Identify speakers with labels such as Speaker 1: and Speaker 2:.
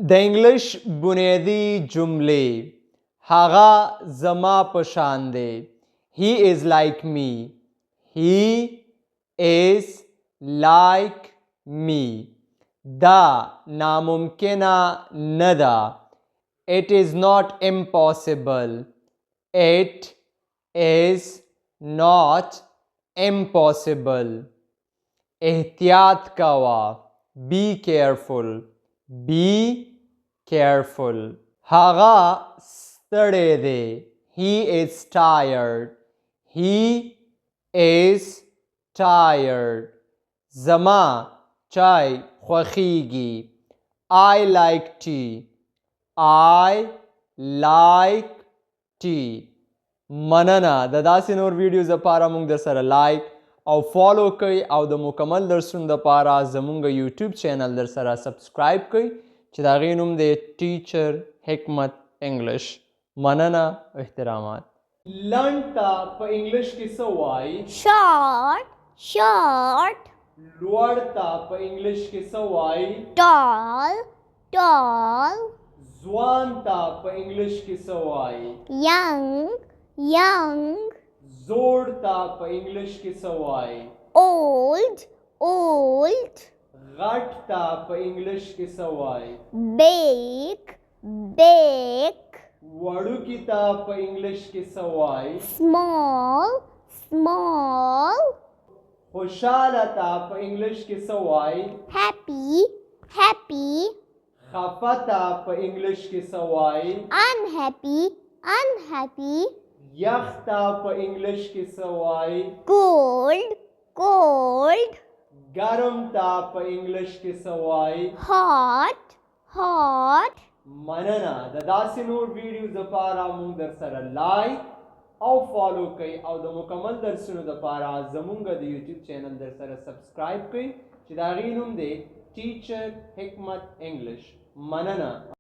Speaker 1: د انګلش بنیادی جملې هغه زما په شان دی. He is like me. He is like me. دا ناممکنه نه ده. It is not impossible. It is not impossible. احتیاط کوه. Be careful. Be careful. هغه ستړی دی. He is tired. He is tired. زما چای خوښیږي. I like tea. I like tea. مننه. د داسې نور ویډیوز لپاره مونږ در سره لایک او فالو کوئ او د مکمل درسونو لپاره زمونږ یوټیوب چینل در سره سبسکرایب کوئ چې د هغې نوم دی ټیچر حکمت انګلش. مننه او احترامات. لنډ ته په انګلش کې څه وایي؟
Speaker 2: short, short,
Speaker 1: لوړ ته په انګلش کې څه وایي؟
Speaker 2: tall, tall,
Speaker 1: ځوان ته په انګلش کې څه وایي؟
Speaker 2: young, young,
Speaker 1: زوړ ته په انګلش کې څه وایي؟
Speaker 2: old, old,
Speaker 1: غټ ته په انګلش کې څه وایي؟
Speaker 2: big, big,
Speaker 1: وړوکي ته په انګلش کې څه وایي؟
Speaker 2: small, small,
Speaker 1: خوشحاله ته په انګلش کې څه وایي؟
Speaker 2: happy, happy,
Speaker 1: خفه ته په انګلش کې څه وایي؟
Speaker 2: unhappy, unhappy,
Speaker 1: یخ ته په انګلش کې څه وایي؟
Speaker 2: cold, cold,
Speaker 1: ګرم ته په انګلش کې څه وایي؟
Speaker 2: hot, hot.
Speaker 1: مننه. د داسې نور ویډیوز لپاره مونږ در سره لایک او فالو کوئ او د مکمل درسونو لپاره زمونږ د یوټیوب چینل در سره سبسکرایب کوئ چې د هغې نوم دی ټیچر حکمت انګلش. مننه.